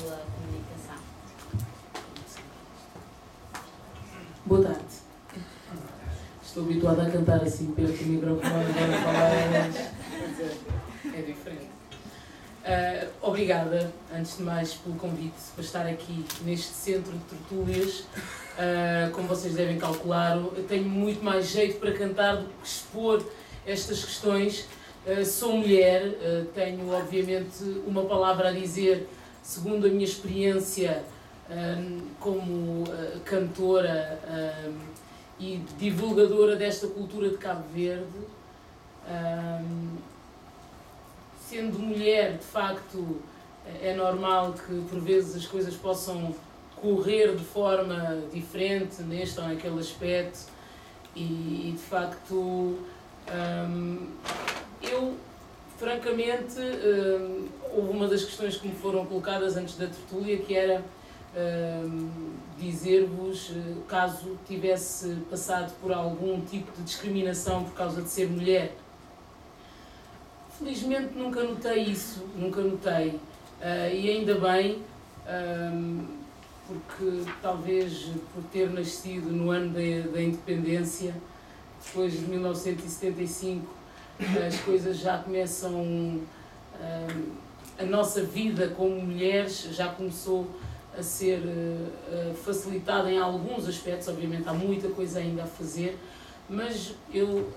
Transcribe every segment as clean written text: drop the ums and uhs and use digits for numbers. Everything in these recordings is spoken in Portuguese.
sua comunicação. Boa tarde. Estou habituada a cantar assim perto do microfone, agora falar é diferente. Obrigada, antes de mais, pelo convite para estar aqui neste centro de tertúlias. Como vocês devem calcular, eu tenho muito mais jeito para cantar do que expor estas questões. Sou mulher, tenho obviamente uma palavra a dizer segundo a minha experiência como cantora e divulgadora desta cultura de Cabo Verde. Sendo mulher, de facto, é normal que por vezes as coisas possam correr de forma diferente neste ou naquele aspecto e de facto eu francamente houve uma das questões que me foram colocadas antes da tertúlia que era dizer-vos caso tivesse passado por algum tipo de discriminação por causa de ser mulher. Felizmente nunca notei isso, nunca notei e ainda bem, porque talvez por ter nascido no ano da independência, depois de 1975, as coisas já começam, a nossa vida como mulheres já começou a ser facilitada em alguns aspectos, obviamente há muita coisa ainda a fazer, mas eu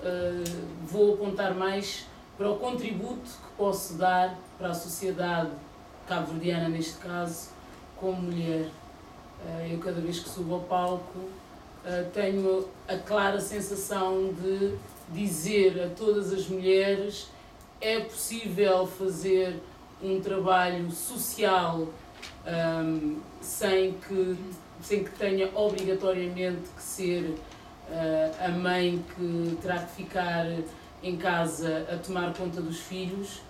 vou apontar mais para o contributo que posso dar para a sociedade cabo-verdiana, neste caso, como mulher. Eu, cada vez que subo ao palco, tenho a clara sensação de dizer a todas as mulheres: é possível fazer um trabalho social sem que tenha obrigatoriamente que ser a mãe que terá que ficar em casa a tomar conta dos filhos.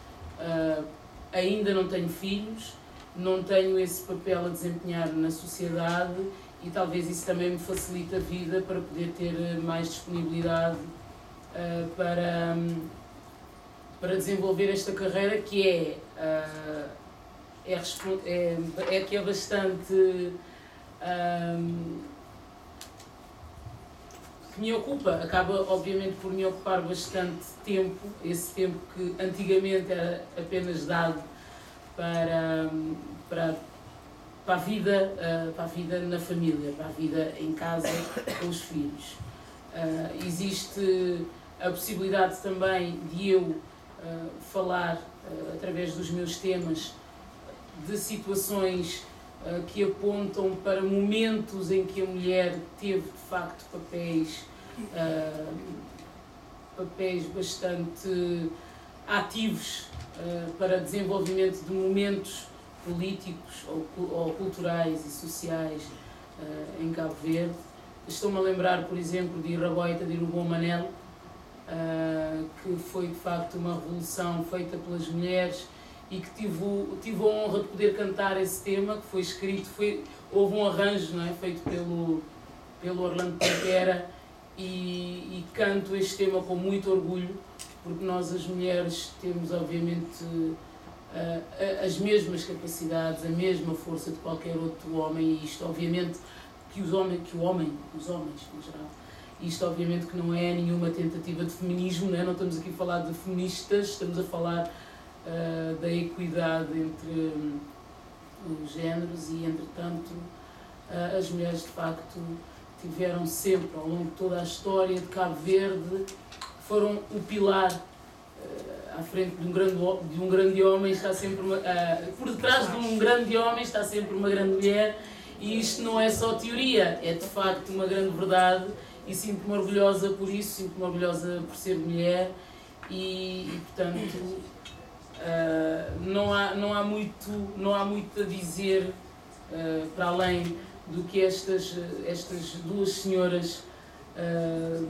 Ainda não tenho filhos, não tenho esse papel a desempenhar na sociedade e talvez isso também me facilite a vida para poder ter mais disponibilidade para desenvolver esta carreira que que é bastante que me ocupa, acaba obviamente por me ocupar bastante tempo, esse tempo que antigamente era apenas dado para a vida na família, para a vida em casa com os filhos. Existe a possibilidade também de eu falar, através dos meus temas, de situações que apontam para momentos em que a mulher teve de facto papéis bastante ativos para desenvolvimento de momentos políticos ou culturais e sociais em Cabo Verde. Estou-me a lembrar, por exemplo, de Irraboita, de Irubom Manel, que foi de facto uma revolução feita pelas mulheres e que tive a honra de poder cantar esse tema, que foi escrito, houve um arranjo, não é, feito pelo Orlando Pantera e canto este tema com muito orgulho, porque nós as mulheres temos obviamente as mesmas capacidades, a mesma força de qualquer outro homem, e isto obviamente os homens em geral, isto obviamente que não é nenhuma tentativa de feminismo, não estamos aqui a falar de feministas, estamos a falar da equidade entre os géneros e, entretanto, as mulheres de facto tiveram sempre, ao longo de toda a história de Cabo Verde, foram o pilar. À frente de um grande homem está sempre por detrás de um grande homem está sempre uma grande mulher, e isto não é só teoria, é de facto uma grande verdade, e sinto-me orgulhosa por isso, sinto-me orgulhosa por ser mulher e portanto não há muito a dizer para além do que estas duas senhoras,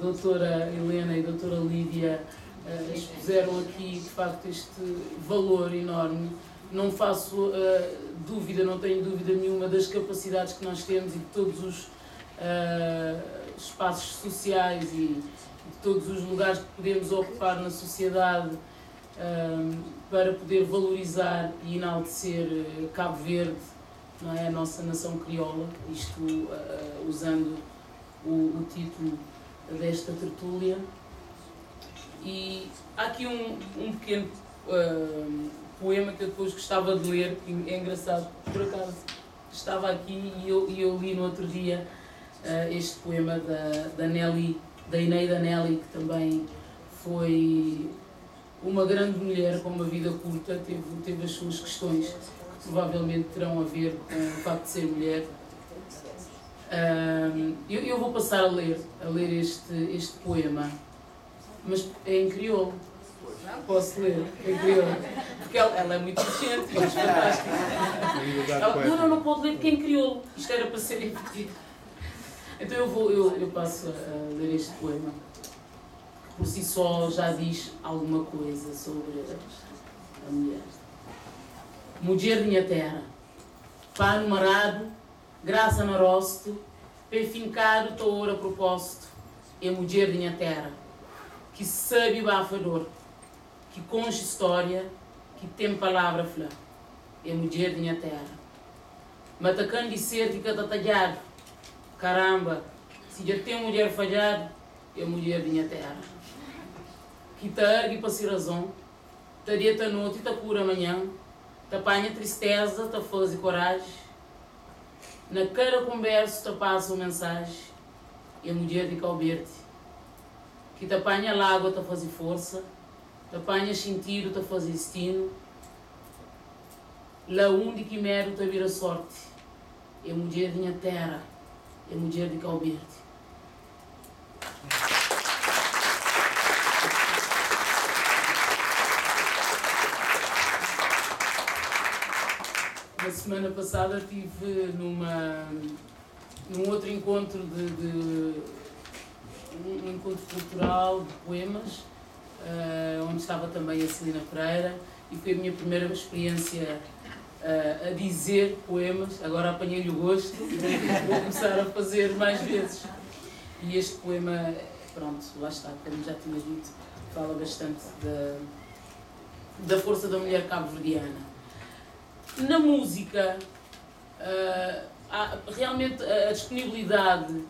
doutora Helena e doutora Lídia, expuseram aqui, de facto, este valor enorme. Não faço dúvida, não tenho dúvida nenhuma das capacidades que nós temos e de todos os espaços sociais e de todos os lugares que podemos ocupar na sociedade para poder valorizar e enaltecer Cabo Verde não é? A nossa nação crioula, isto usando o título desta tertúlia. E há aqui um pequeno poema que eu depois gostava de ler, que é engraçado, por acaso estava aqui e eu li no outro dia este poema da Nelly, da Eneida Nelly, que também foi uma grande mulher com uma vida curta, teve as suas questões que provavelmente terão a ver com o facto de ser mulher. Eu vou passar a ler este poema, mas é em crioulo. Posso ler? É em crioulo. Porque ela é muito decente, mas fantástica. Não pode ler porque é em crioulo. Isto era para ser invertido. Então eu passo a ler este poema, que por si só já diz alguma coisa sobre a mulher. Mulher de minha terra, pano marado, graça no rosto, bem fincado, touro a propósito, é mulher de minha terra, que sabe bafador, que concha história, que tem palavra flor, é mulher de minha terra. Matacando de ser de cada talhado, caramba, se já tem mulher falhada, é mulher de minha terra. Que te ergue para ser razão, te deita noite e te cura amanhã, te apanha tristeza, te faz coragem, na cara converso te passa uma mensagem, é mulher de Calberte, que te apanha lágua, te faz força, te apanha sentido, te faz destino, lá onde que mero te vira sorte, é mulher de minha terra, é mulher de Calberte. Na semana passada estive num outro encontro um encontro cultural de poemas, onde estava também a Celina Pereira, e foi a minha primeira experiência a dizer poemas. Agora apanhei-lhe o gosto e vou começar a fazer mais vezes. E este poema, pronto, lá está, como já tinha dito, fala bastante da força da mulher cabo-verdiana. Na música, realmente a disponibilidade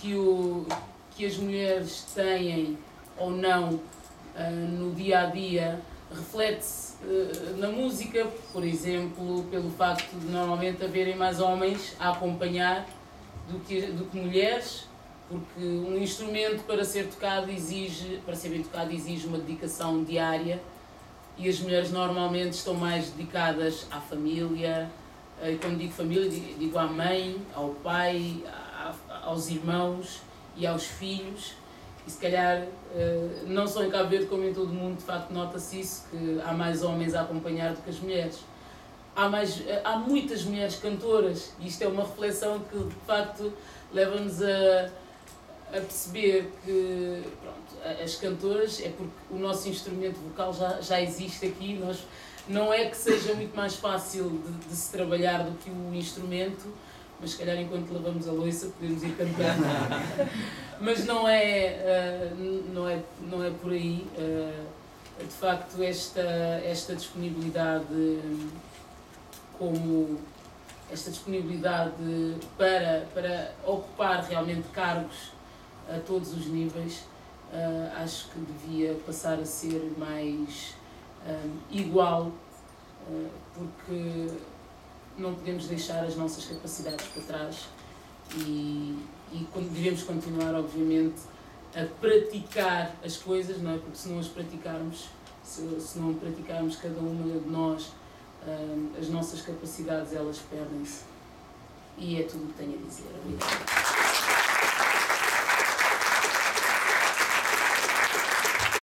que as mulheres têm ou não no dia-a-dia reflete-se na música, por exemplo, pelo facto de normalmente haverem mais homens a acompanhar do que mulheres, porque um instrumento para ser bem tocado exige uma dedicação diária. E as mulheres normalmente estão mais dedicadas à família, e quando digo família, digo à mãe, ao pai, aos irmãos e aos filhos. E se calhar, não só em Cabo Verde como em todo o mundo, de facto nota-se isso, que há mais homens a acompanhar do que as mulheres. Há muitas mulheres cantoras, e isto é uma reflexão que de facto leva-nos a perceber que, pronto, as cantoras, é porque o nosso instrumento vocal já existe aqui, não é que seja muito mais fácil de se trabalhar do que o instrumento, mas se calhar enquanto lavamos a louça podemos ir cantando. Mas não é por aí. De facto, esta disponibilidade para ocupar realmente cargos a todos os níveis, acho que devia passar a ser mais igual, porque não podemos deixar as nossas capacidades para trás e devemos continuar, obviamente, a praticar as coisas, não é? Porque se não as praticarmos, se não praticarmos cada uma de nós, as nossas capacidades, elas perdem-se. E é tudo o que tenho a dizer. Obrigada.